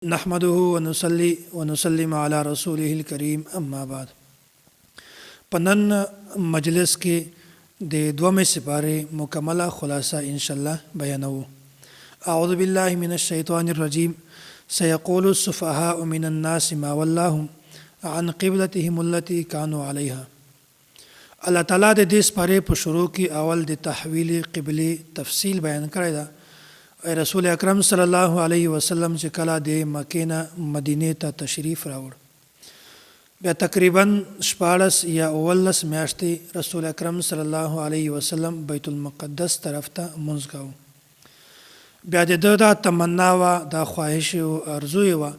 نحمده ونصلي ونسلم على رسوله الكريم اما بعد. پنن مجلس کې د دومې سپاره مکمله خلاصه ان شاء الله بیانو. اعوذ بالله من الشیطان الرجیم. سيقول السفهاء من الناس ما ولاهم عن قبلتهم التي كانوا عليها. الله تعالی د دې سپاره په شروع کې اول د تحویل قبله تفصیل بیان کړی دا. رسول اکرم صلی الله علیه وسلم چې کله د مکې نه مدینې ته تشریف راوړ، بیا تقریبا 14 یا 19 میاشتې رسول اکرم صلی الله علیه وسلم بیت المقدس طرف ته مونځ کاوه. بیا د ده دا تمنا وه، دا خواهش او ارزو یې وه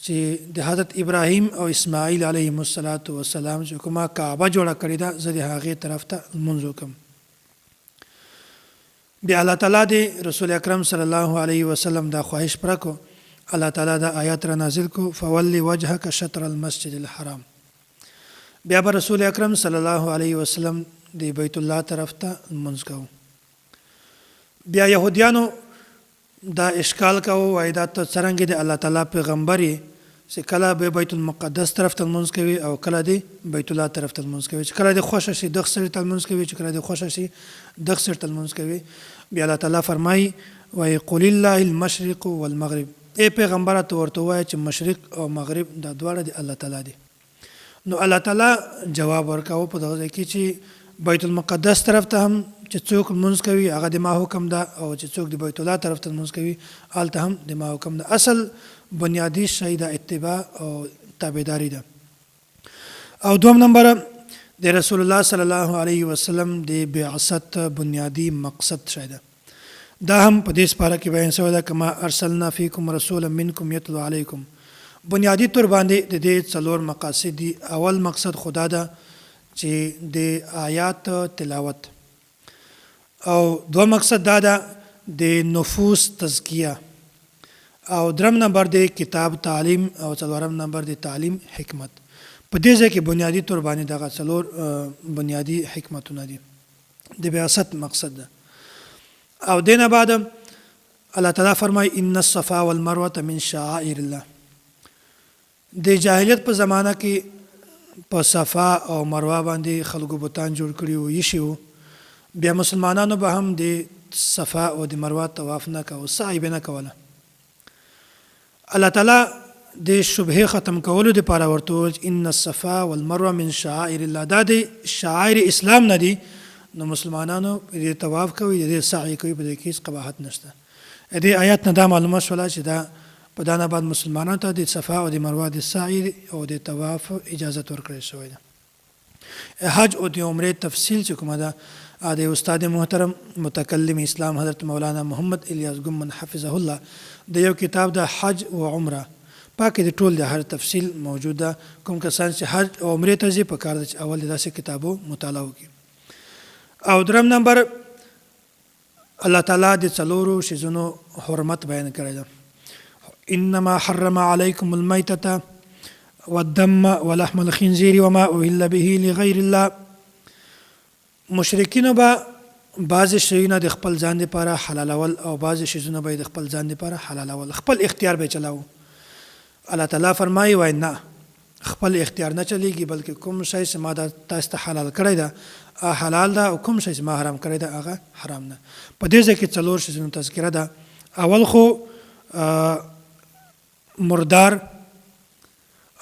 چې د حضرت ابراهیم او اسماعیل علیهم السلام چې کومه کعبه جوړه کړې ده زه د هغې طرف ته لمونځ وکړم. بیا الله تعالی د رسول اکرم صلی الله علیه وسلم دا خواهش پوره کو. الله تعالی دا آیات را نازل کو، فولی وجهک شطر المسجد الحرام. بیا به رسول اکرم صلی الله علیه وسلم د بیت الله طرف ته لمونځ کوو. بیا یهودیانو دا اشکال کوو، وایي دا ته څرنګه د الله تعالی پیغمبر یې چې کله به بیت المقدس طرف ته لمونځ کوي او کله د بیت الله طرف ته لمونځ کوي، چې کله د خوښه شي دغه سړي ته لمونځ کوي، چې کله د خوښه شي دغه سړي ته لمونځ کوي. بیا الله تعالی فرمایي وایي قل لله المشرق والمغرب. ای پیغمبره ته ورته ووایه چې مشرق او مغرب دا دواړه د الله تعالی دي. نو الله تعالی جواب ورکاوه په دغه ځای کې چې بیت المقدس طرف ته هم چې څوک لمونځ کوي هغه د ما حکم ده، او چې څوک د بیت الله طرف ته لمونځ کوي هلته هم د ما حکم ده. اصل بنیادی شی د اتباع او تابعداري ده. او دوم نمبر د رسول الله صلی الله علیه وسلم د بعثت بنیادی مقصد شی ده. دا هم په دې سپاره کې بیان شوی ده، کما ارسلنا فیکم رسولا منکم یتلو علیکم. بنیادی طور باندې د دې څلور مقاصد دي. اول مقصد خدا ده چې د آیات تلاوت، او دوم مقصد دا ده د نفوس تزکیه، او درم نمبر د کتاب تعلیم، او څلورم نمبر د تعلیم حکمت. په دې ځای کې بنیادی طور باندې دغه څلور بنیادی حکمتونه دي د بعثت مقصد ده. او دینه بعد الله تعالی فرمای ان الصفا والمروه من شعائر الله. د جاهلیت په زمانہ کې په صفا او مروه باندې خلکو بوتان جوړ کړي وو، یې شو. بیا مسلمانانو به هم د صفا او د مروه طواف نه کوه، سعی به نه کوله. الله تعالی د شبهه ختم کولو لپاره ورته وویل ان الصفا والمروه من شعائر الله. دا د شعائر اسلام نه دي. نو مسلمانانو د طواف کوي، د سعی کوي، په دې کې هیڅ قباحت نشته. د آیات نه دا معلومه شوله چې دا په دا نه بعد مسلمانانو ته د صفا او د مروه د سعی او د طواف اجازت ورکړل شوې ده. حج او د عمرې تفصیل چې کومه ده د استاد محترم متکلم اسلام حضرت مولانا محمد الیاس ګمن حفظه الله د یو کتاب د حج او عمره پاکه د ټول د هر تفصیل موجود ده. کوم کسان چې حج او عمرې ته ځي په کار ده چې اول د داسې کتابو مطالعه وکړي. او درم نمبر الله تعالی د څلورو شیزونو حرمت بیان کړی ده. انما حرم علیکم المیتة والدم ولحم الخنزیر وما اهل به لغیر الله. مشرکینو به بعضې شیونه د خپل ځان لپاره حلالول او بعضې شیزونه به د خپل ځان لپاره حلالول، خپل اختیار به چلاو. الله تعالی فرمایي وای نه، خپل اختیار نه چلیږي، بلکې کوم شی چې ما دا تاسو ته حلال کړی ده حلال ده، او کوم شی چې ما حرام کړی ده هغه حرام ده. په دې ځای کې څلور شیزونو تذکره ده. اول خو مردار،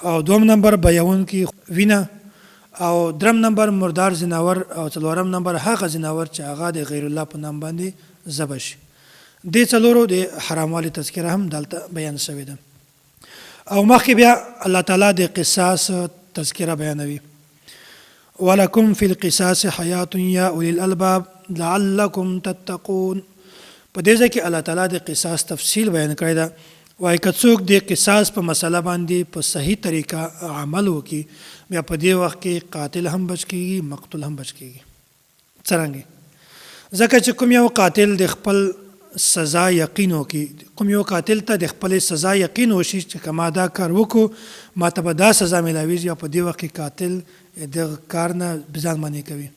او دوم نمبر بیونکي وینه، او درم نمبر مردار زناور، او څلورم نمبر هغه زناور چې هغه د غیر الله په نام باندې ذبح شي. دې څلورو د حراموالي تذکره هم دلته بیان شوې ده. او مخکې بیا الله تعالی د قصاص تذکره بیانوي. ولکم فی القصاص حیات یا اولی الالباب لعلکم تتقون. په دې ځای کې الله تعالی د قصاص تفصیل بیان کړی ده. وایي که څوک د قصاص په مسله باندې په صحیح طریقه عمل وکړي، بیا په دې وخت کې قاتل هم بچ کېږي، مقتول هم بچ کېږي. څرنګه؟ ځکه چې کوم یو قاتل د خپل سزا یقین وکړي، کوم یو قاتل ته د خپل سزا یقین وشي چې که ما دا کار وکړو ما ته به دا سزا میلاویږي، او په دې وخت کې قاتل دغه کار نه ځان منع کوي.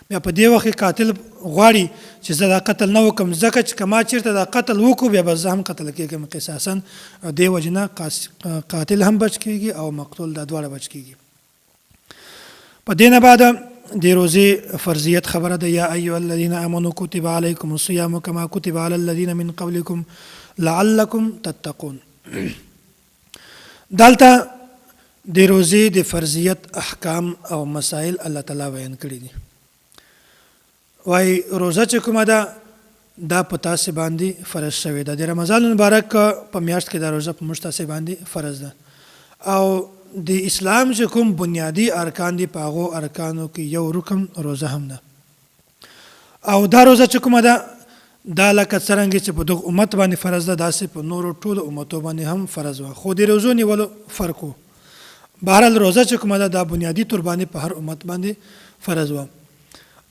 بیا په دې وخت کې قاتل غواړي چې زه دا قتل نه وکړم ځکه چې که ما چېرته دا قتل وکړو بیا به زه هم قتل کېږم قصاصا دې وجې نه قاتل هم بچ کېږي او مقتول دا دواړه بچ کېږي. په دې نه بعد د روزې فرضیت خبره ده. یا ایها الذین آمنوا کتب علیکم الصیام کما کتب علی الذین من قبلکم لعلکم تتقون. دلته د روزې د فرضیت احکام او مسائل الله تعالی بیان کړي دي. وای روزه چې کومه ده دا په تاسې باندې فرض شوې ده. د رمضان مبارک په میاشت کې دا روزه په موږ تاسې باندې فرض ده. او د اسلام چې کوم بنیادی ارکان دي په هغو ارکانو کې یو رکن روزه هم ده. او دا روزه چې کومه ده دا لکه څرنګه چې په دغه امت باندې فرض ده داسې په نورو ټولو امتو باندې هم فرض وه، خو د روزو نیولو فرق و. بهرحال روزه چې کومه ده دا بنیادی طور باندې په هر امت باندې فرض وه.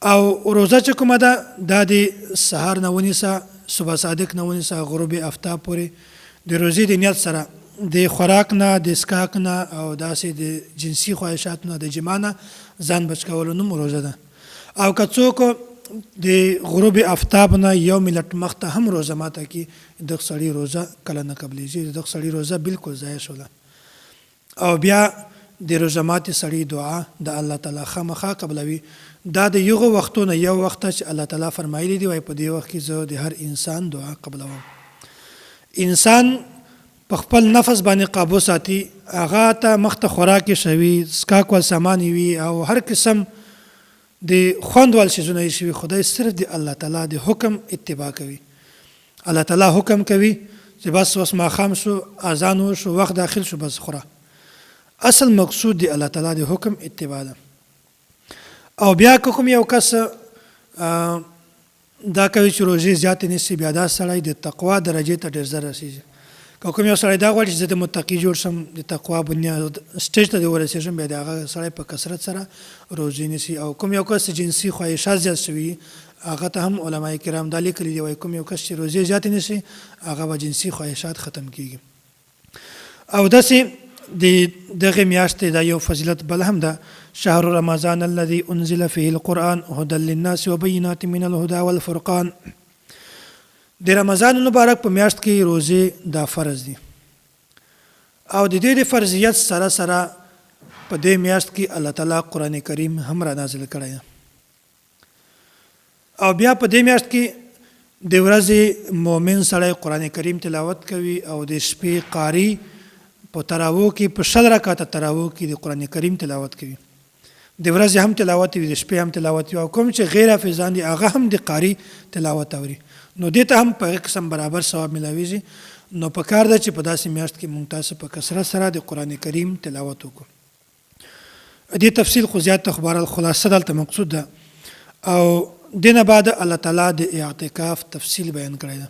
او روزه چې کومه ده دا د سهار نه ونیسه، صبح صادق نه ونیسه، غروب آفتاب پورې د روزې د نیت سره د خوراک نه، د اسکاک نه او داسې د جنسي خواهشاتو نه، د جما نه ځان بچ کولو نوم روزه ده. او که څوک د غروب آفتاب نه یو منټ مخته هم روزه ماته کړي دغه سړي روزه کله نه قبلېږي، دغه سړي روزه بالکل ضایع شوله. او بیا د روزه ماتې سړي دعا د الله تعالی خامخا قبلوي. دا د یغو وختونه یو وخت چې الله تعالی فرمایلی دی وای په دې وخت کې زه د هر انسان دعا قبلوم. انسان په خپل نفس باندې قابو ساتي، هغه ته مخته خوراک شوي، سکاک ول سامان وي او هر قسم د خوند ول شیزونه شوي، خدای صرف د الله تعالی د حکم اتباع کوي. الله تعالی حکم کوي چې بس اوس ماښام شو، اذان وشو، وخت داخل شو، بس خوره. اصل مقصود د الله تعالی د حکم اتباع ده. او بیا کوم یو کس دا کوي چې روزې زیاتې نیسي، بیا دا سړی د تقوا درجې ته ډېر زر رسېږي. که کوم یو سړی دا غواړي چې زه د متقي جوړ شم، د تقوا بنیاد سټیج ته دې ورسېږم، بیا د هغه سړی په کثرت سره روزې نیسي. او کوم یو کس جنسي خواهشات زیات شوي هغه ته هم علما کرام دا لیکلي دي، وایي کوم یو کس چې روزې زیاتې نیسي هغه به جنسي خواهشات ختم کېږي. او داسې د دغه میاشتې دا یو فضیلت بل هم ده. شهر رمضان الذي انزل فيه القرآن هدى للناس وبينات من الهدى والفرقان. د رمضان مبارک په میاشت کې روزې دا فرض دي. او د دې د فرضیت سره سره په دې میاشت کې الله تعالی قرآن کریم هم را نازل کړی دی. او بیا په دې میاشت کې د ورځې مؤمن سړی قرآن کریم تلاوت کوي او د شپې قاری په تراویح کې په 100 رکعاته تراویح کې د قرآن کریم تلاوت کوي. د ورځې هم تلاوت وي، د شپې هم تلاوت وي. او کوم چې غیر حافظان دي هغه هم د قاری تلاوت اوري، نو دې ته هم په قسم برابر ثواب ملاویږي. نو په کار ده چې په داسې میاشت کې مونږ تاسو په کثرت سره د قرآن کریم تلاوت وکړو. دې تفصیل خو زیات خبره خلاصه دلته مقصود ده. او دینه بعد الله تعالی د اعتکاف تفصیل بیان کړی ده.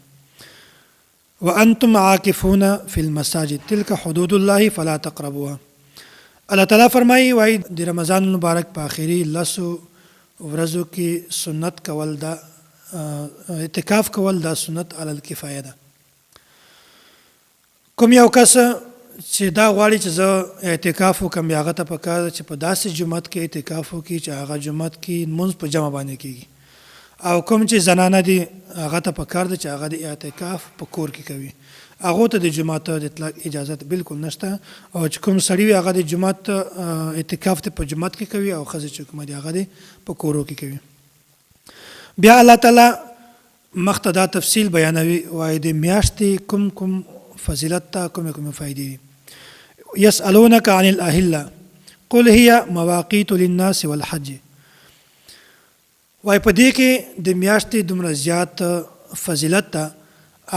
وانتم عاکفون فی المساجد تلک حدود الله فلا تقربوها. الله تعالی فرمایي وای د رمضان مبارک په اخیری لسو ورځو کې سنت کول دا اعتکاف کول دا سنت علی الکفایه ده. کوم یو کس چې دا غواړي چې زه اعتکاف وکم، هغه ته پکار ده چې په داسې جومات کې اعتکاف وکړي چې هغه جومات کې لمونځ په جمع باندې کېږي. او کوم چې زنانه دي هغه ته پکار ده چې هغه د اعتکاف په کور کې کوي، هغه ته د جومات د اطلاق اجازه بالکل نشته. او چې کوم سړی وي هغه د جومات اعتکاف ته په جومات کې کوي، او ښځې چې کومه دي هغه د په کورو کې کوي. بیا الله تعالی مخته دا تفصیل بیانوي، وایي د میاشتې کوم کوم فضیلت ته کومې کومې فایدې دي. یسألونک عن الاهله قل هي مواقیت للناس والحج. وای په دې کې د میاشتې دومره زیات فضیلت ته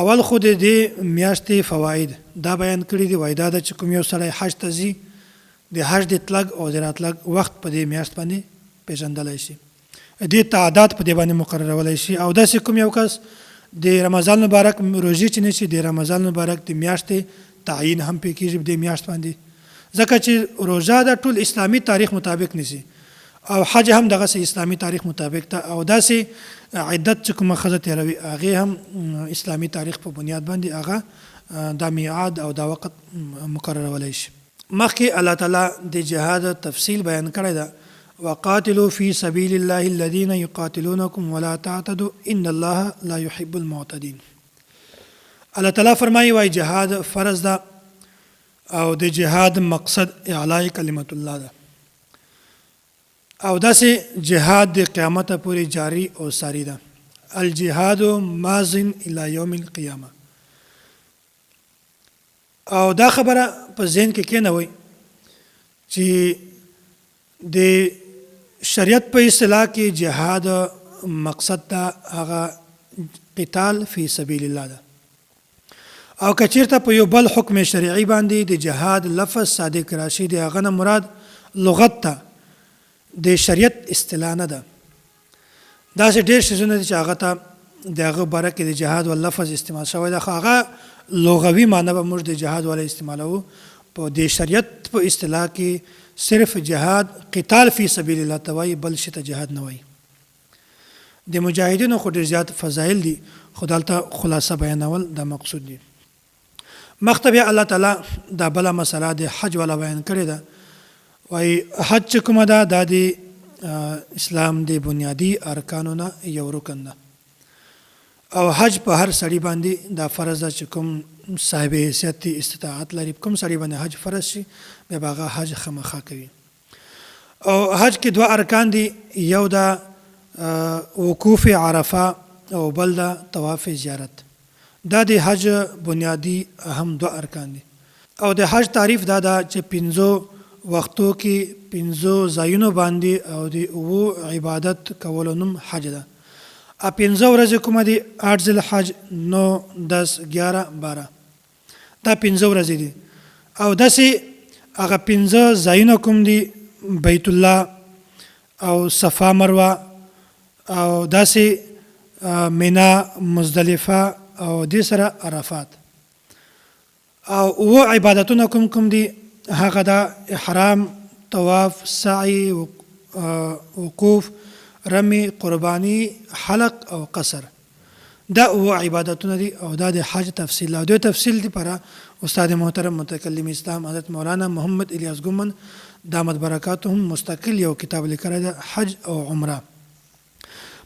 اول خو د دې میاشتې فواید دا بیان کړي دي. وای دا ده چې کوم یو سړی حج ته ځي، د حج د تلګ او د راتلګ وخت په دې میاشت باندې پیژندلی شي، دې تعداد په دې باندې مقررولی شي. او داسې کوم یو کس د رمضان مبارک روژې چې نیسي، د رمضان مبارک د میاشتې تعیین هم پې کېږي په دې میاشت باندې، ځکه چې روژه د ټول اسلامي تاریخ مطابق نیسي او حج هم دغسې اسلامي تاریخ مطابق ته، او داسې عدت چې کومه ښځه تېروي هغې هم اسلامي تاریخ په بنیاد باندې هغه دا میعاد او دا وخت مقررولی شي. مخکې الله تعالی د جهاد تفصیل بیان کړی ده، وقاتلوا فی سبیل الله الذین یقاتلونکم ولا تعتدوا ان الله لا يحب المعتدین. الله تعالی فرمایي وای جهاد فرض ده او د جهاد مقصد اعلاء کلمت الله ده او داسې جهاد د قیامت پورې جاری او ساری ده. الجهاد ماض الى یوم القیامه. او دا خبره په ذهن کې کېنوئ چې د شریعت په اصطلاح کې جهاد مقصد ده هغه قتال فی سبیل الله ده. او کچیرته په یو بل حکم شرعي باندې د جهاد لفظ صادق راشي د هغه نه مراد لغت ته د شریعت اصطلاح نه ده. داسې ډېر شیزونه دي چې هغه ته د هغه باره کې د جهاد ول لفظ استعمال شوی ده، خو هغه لغوي معنی به موږ د جهاد ولی استعمالوو. په د شریعت په اصطلاح کې صرف جهاد قتال فی سبیل الله ته وایي، بل شي ته جهاد نه وایي. د مجاهدینو خو ډېر زیات فضایل دي، خو دلته خلاصه بیانول دا مقصود دي. مخته بیا الله تعالی دا بله مسله د حج والا بیان کړې ده. وایي حج چې کومه ده دا د اسلام د بنیادي ارکانو نه یو رکن ده او حج په هر سړي باندې دا فرض ده چې کوم صاحب حیثیت استطاعت لري، کوم سړي باندې حج فرض شي بیا به هغه حج خامخا کوي. او حج کې دوه ارکان دي، یو ده وقوف عرفه او بل ده طواف زیارت. دا د حج بنیادی اهم دوه ارکان دي. او د حج تعریف دا ده چې 5 وختو کې 5 ځایونو باندې او د عبادت کولو نوم حج ده. 5 ورځې کومه دي؟ 8 ذوالحج، 9 10 11 12 دا 5 ورځې دي. او داسې هغه 5 ځایونه کوم دي؟ بیت الله او صفا مروه او داسې مینا، مزدلفه او دې سره عرفات. او عبادتونه کوم دي؟ هغه دا احرام، طواف، سعی، وقوف، رمی، قربانی، حلق او قصر. دا عبادتونه دي او دا د حج تفصیل او د تفصیل لپاره استاد محترم متکلم اسلام حضرت مولانا محمد الیاس ګومن دامت برکاتهم مستقل یو کتاب لیکلی ده، حج او عمره.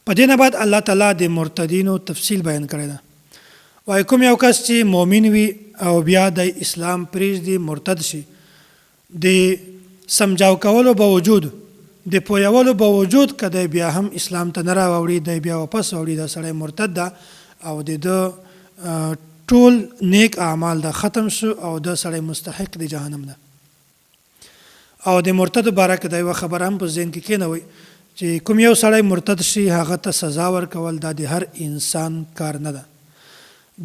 په دې نه بعد الله تعالی د مرتدینو تفصیل بیان کړی ده. وایي کوم یو کس چې مؤمن وي او بیا د اسلام پرېږدي مرتد شي، د سمجاو کولو باوجود، د پویولو باوجود که دی بیا هم اسلام ته نه راوړي، دی بیا واپس وړي، دا سړی مرتد ده او د ده ټول نیک اعمال ده ختم شو او دا سړی مستحق د جهنم ده. او د مرتد باره کې دا یوه خبره هم په ذهن کې کېنوئ چې کوم یو سړی مرتد شي هغه ته سزا ورکول دا د هر انسان کار نه ده.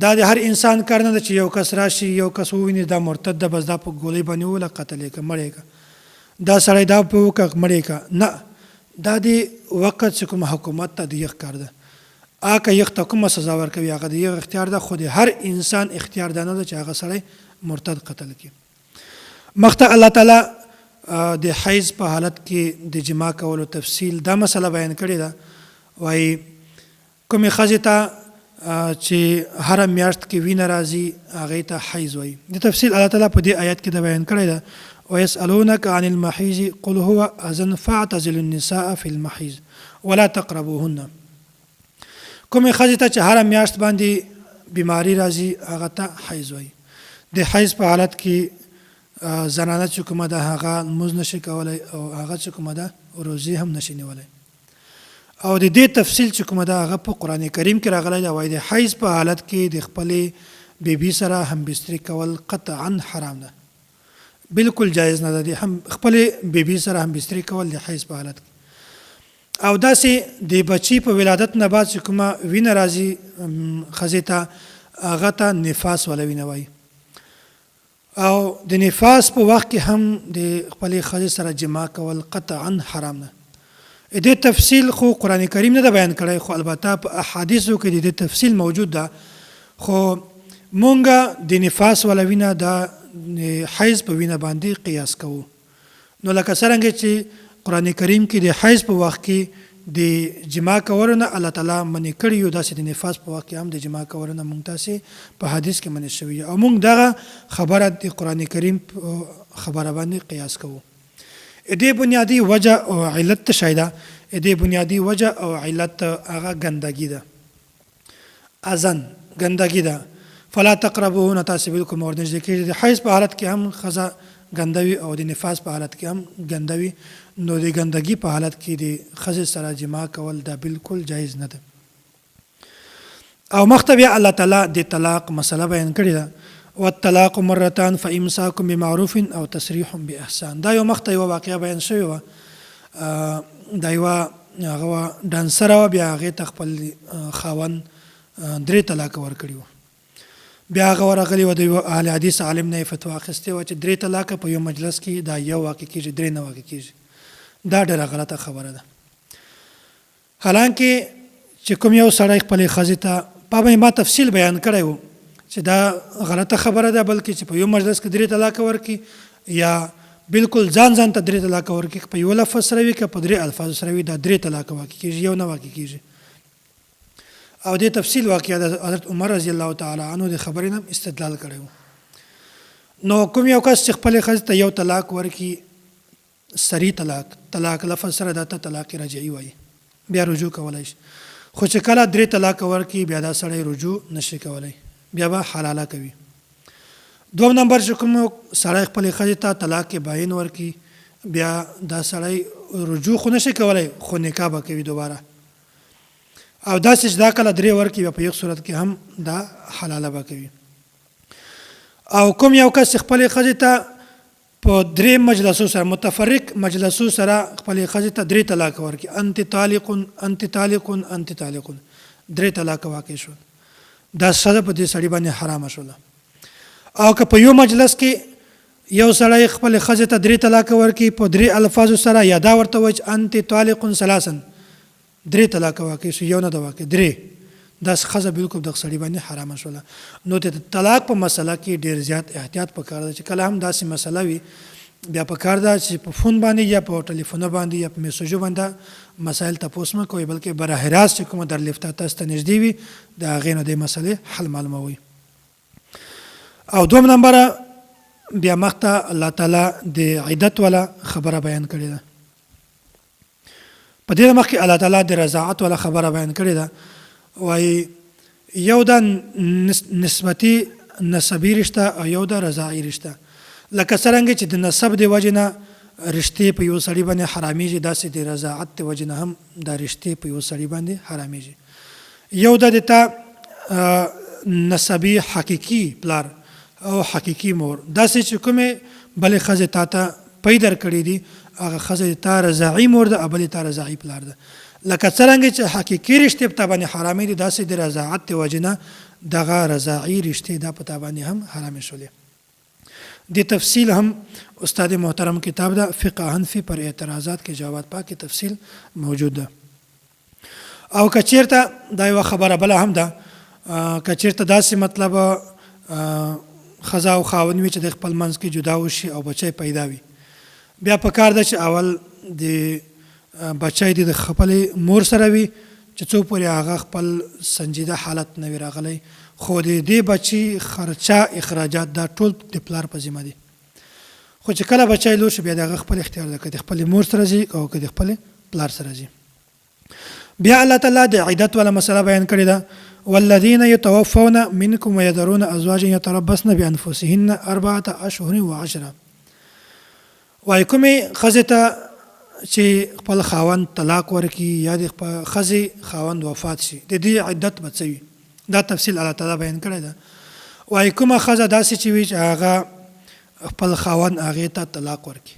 دا د هر انسان کار نه ده چې یو کس راشي، یو کس وویني دا مرتد ده، بس دا په ګولۍ باندې ووله، قتل یې که، مړ یې که، دا سړی دا په وکړه، مړ یې که. نه، دا د وقت چې کوم حکومت ته د یخ کار ده. که یخ ته کومه سزا ورکوي هغه د یغ اختیار ده، خو د هر انسان اختیار ده نه ده چې هغه سړی مرتد قتل کړي. مخته الله تعالی د حیض په حالت کې د جما کولو تفصیل دا مسله بیان کړې ده. وایي کومې ښځې ته چې هره میاشت کې وینه راځي هغې ته حیض وایي. د تفصیل الله تعالی په دې آیت کې دا بیان کړی ده. ويسألونك عن المحیض قل هو اذن فاعتزلوا النساء في المحیض ولا تقربوهن. کومې ښځې ته چې هره میاشت باندې بیماری راځي هغه ته حیض وایي. د حیض په حالت کې زنانه چې کومه ده هغه لمونځ نشي کولی او هغه چې کومه ده روزې هم نشي نیولی. او د دې تفصیل چې کومه ده هغه په قرآن کریم کې راغلی ده. وایي د حیض په حالت کې د خپلې بیبي سره همبستري کول قطعا حرام ده، بالکل جایز نه ده د خپلې بیبي سره همبستري کول د حیض په حالت کې. او داسې د بچي په ولادت نه بعد چې کومه وینه راځي ښځې ته هغه ته نفاس والا وینه وایي. او د نفاس په وخت کې هم د خپلې ښځې سره جما کول قطعا حرام ده. دې تفصیل خو قرآن کریم نه ده بیان کړی، خو البته په احادیثو کې د دې تفصیل موجود ده. خو مونږ د نفاس والا وینه د حیض په وینه باندې قیاس کوو. نو لکه څرنګه چې قرآن کریم کې د حیض په وخت کې د جما کولو نه الله تعالی منع کړي یو، داسې د نفاس په وخت کې هم د جما کولو نه مونږ تاسې په حدیث کې منع شوي او مونږ دغه خبره د قرآن کریم خبره باندې قیاس کوو. دې بنیادی وجه او علت شایده دې بنیادی وجه او علت هغه ګندګي ده اذن ګندګي ده فلا تقربوهن تاسو بالکل ورنږدې کېږئ د حیض په حالت کې هم ښځه ګندوي او د نفاس په حالت کې هم ګندوي نو د ګندګي په حالت کې د ښځې سره جما کول دا بالکل جایز نه ده او مخته بیا الله تعالی د طلاق مسله بیان کړې ده والطلاق مرتان فامساک بمعروف او تسریح باحسان دا یو مخته یو واقعه بیان شوی و دا یو هغه ډانسر و بیا هغې ته خپل خاوند 3 طلاق ورکړي و بیا هغه ورغلی و د یو اهل حدیث عالم نه فتوا اخیستې وه چې 3 طلاقه په یو مجلس کې دا یو واقع کېږي 3 نه واقع کېږي دا ډېره غلطه خبره ده حالانکه چې کوم یو سړی خپلې ښځې ته په ما تفصیل بیان کړی و چې دا غلطه خبره ده بلکې چې په یو مجلس کې 3 طلاقه ورکړي یا بالکل ځان ته 3 طلاقه ورکړي په یو لفظ سره وي که په 3 الفاظو سره وي دا 3 طلاقه واقع کېږي یو نه واقع کېږي او د تفصیل واقعه د حضرت عمر رضی الله تعالی عنه د خبرې نه استدلال کړی و نو کوم یو کس چې خپلې ښځې ته یو طلاق ورکړي سری طلاق لفظ سره دا ته طلاق رجعي وایي بیا رجوع کولی شي خو چې کله 3 طلاق ورکړي بیا دا سړی رجوع نشي کولی بیا به حلاله کوي دوم نمبر چې کوم سړی خپلې ښځې ته طلاق باین ورکړي بیا دا سړی رجوع خو نشي کولی خو نکاح به کوي دوباره او داسې چې دا کله 3 ورکړي بیا په یو صورت کې هم دا حلاله به کوي او کوم یو کس خپلې ښځې ته په 3 مجلسو سره متفرق مجلسو سره خپلې ښځې ته 3 طلاق ورکړي انت طالق 3 طلاق واقع شول دا ښځه په دې سړي باندې حرامه شوله او که په یو مجلس کې یو سړی خپلې ښځې ته 3 طلاق ورکړي په 3 الفاظو سره یا دا ورته وایي چې انت طالق ثلاثا 3 طلاق واقع شو یو نه ده واقع 3 دا ښځه بالکل دغه سړي باندې حرامه شوله نو د طلاق په مسله کې ډېر زیات احتیاط پکار ده چې کله هم داسې مسله وي بیا پکار ده چې په فون باندې یا په ټلیفون باندې یا په میسجو باندې مسایل تاسو مه کوئ بلکې براه راست چې کومه درلفته تاسو ته نږدې وي د هغې نه د مسلې حل معلوموئ او دوم نمبره بیا مخته الله تعالی د عدت والا خبره بیان کړې ده په دې مخکې الله تعالی د رضاعت والا خبره بیان کړې ده وایي یو د نسبتي نسبي رشته او یو د رضاعي رشته لکه څرنګه چې د نسب د وجې نه رشتې په یو سړي باندې حرامېږي داسې د رضاعت د وجې نه هم دا رشتې په یو سړي باندې حرامېږي یو د تا نسبي حقیقي پلار او حقیقي مور داسې چې کومې بلې ښځې تا ته پی در کړي دي هغه ښځه تا رضاعي مور ده او بلې تا رضاعي پلار ده لکه څرنګه چې حقیقي رشتې په تا باندې حرامې دي داسې د رضاعت د وجې نه دغه رضاعي رشتې دا په تا باندې هم حرامې شولې د تفصیل هم استاد محترم کتاب ده فقه حنفی پر اعتراضات کې جوابات پاکي تفصیل موجود ده او کچیرته دا یو خبره بل هم ده کچیرته داسې مطلب ښځه او خاوند وي چې د خپل منځ کې جدا وشي او بچی پیدا وي بیا پکار ده چې اول د بچی د خپلې مور سره وي چې څو پورې هغه خپل سنجیده حالت نه وي راغلی خو د دې بچي خرچه اخراجات دا ټول د پلار په ذمه دي خو چې کله بچی لوی شي بیا د هغه خپل اختیار ده که د خپلې مور سره ځي او که د خپلې پلار سره ځي بیا الله تعالی د عدت والا مسله بیان کړې ده والذین یتوفون منکم ویذرون ازواجا یتربصن بانفسهن 4 اشهر وعشرا وایي کومې ښځې ته چې خپل خاوند طلاق ورکړي یا د ښځې خاوند وفات شي د دې عدت به څه وي دا تفصیل الله تعالی بیان کړی ده وایي کومه ښځه داسې چې وي چې هغه خپل خاوند هغې ته طلاق ورکړي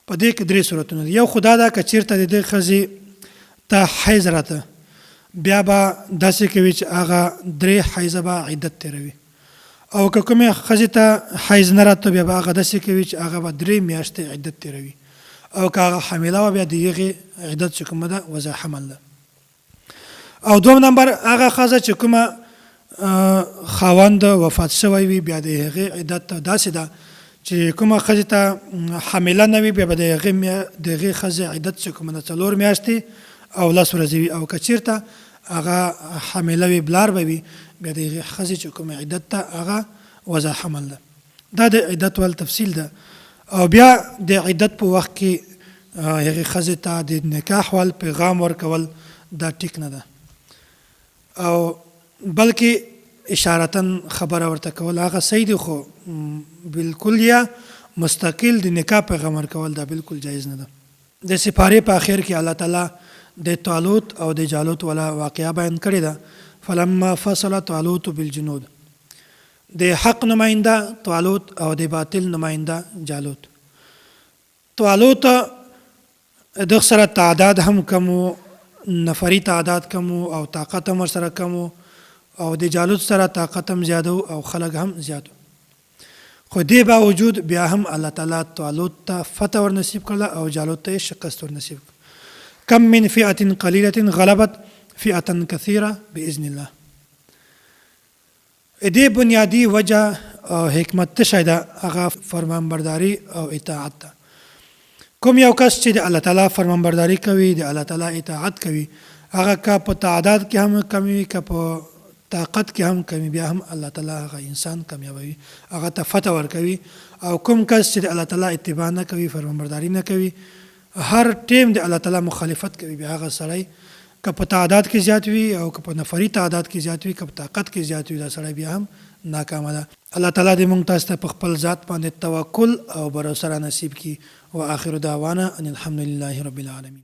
په دې کې 3 صورتونه دي یو خو دا ده که چېرته د دې ښځې ته حیض راته بیا به داسې کوي چې هغه 3 حیضه به عدت تېروي او که کومې ښځې ته حیض نه راته بیا به هغه داسې کوي چې هغه به 3 میاشتې عدت تېروي او که هغه حامله وه بیا د هغې عدت چې کومه ده وضع حمل ده او دوم نمبر هغه ښځه چې کومه خاوند وفات شوی وي بیا د هغې عدت داسې ده چې کومه ښځې ته حامله نه وي بیا به د هغې ښځې عدت چې کومه ده 4 میاشتې او 10 ورځې وي او که چېرته هغه حامله وي بلار به وي بیا د هغې ښځې چې کومه عدت ته هغه وضع حمل ده دا د عدت وال تفصیل ده او بیا د عدت په وخت کې هغې ښځې ته د نکاح وال پیغام ورکول دا ټیک نه ده او بلکې اشارتن خبره ورته کول هغه صحیح دی خو بالکل یا مستقل د نکاح پیغام ورکول دا بالکل جایز نه ده د سپارې په آخر کې الله تعالی د طالوت او د جالوت والا واقعه بیان کړې ده فلما فصل طالوت بالجنود د حق نماینده طالوت او د باطل نماینده جالوت طالوت د سره تعداد هم کم نفری تعداد کم او طاقت هم سره کم او د جالوت سره طاقت هم زیاده او خلق هم زیاده خو دې باوجود بیا هم الله تعالی طالوت ته فتح ور نصیب کړله او جالوت ته شکست ور نصیب کم من فئه قلیله غلبت فئه کثیره باذن الله دې بنیادی وجه او حکمت ته شاید هغه فرمانبرداری او اطاعت ده کوم یو کس چې د الله تعالی فرمانبرداری کوي د الله تعالی اطاعت کوي هغه که په تعداد کې هم کمی که په طاقت کې هم کمی بیا هم الله تعالی هغه انسان کامیابوي هغه ته فتح ورکوي او کوم کس چې د الله تعالی اتباع نه کوي فرمانبرداری نه کوي هر ټیم د الله تعالی مخالفت کوي بیا هغه سړی که په تعداد کې زیات وي او که په نفري تعداد کې زیات وي که په طاقت کې زیات وي دا سړی بیا هم ناکامه ده الله تعالی دې موږ تاسو ته په خپل ذات باندې توکل او باور نصیب کړي واخر دعوانا ان الحمد لله رب العالمین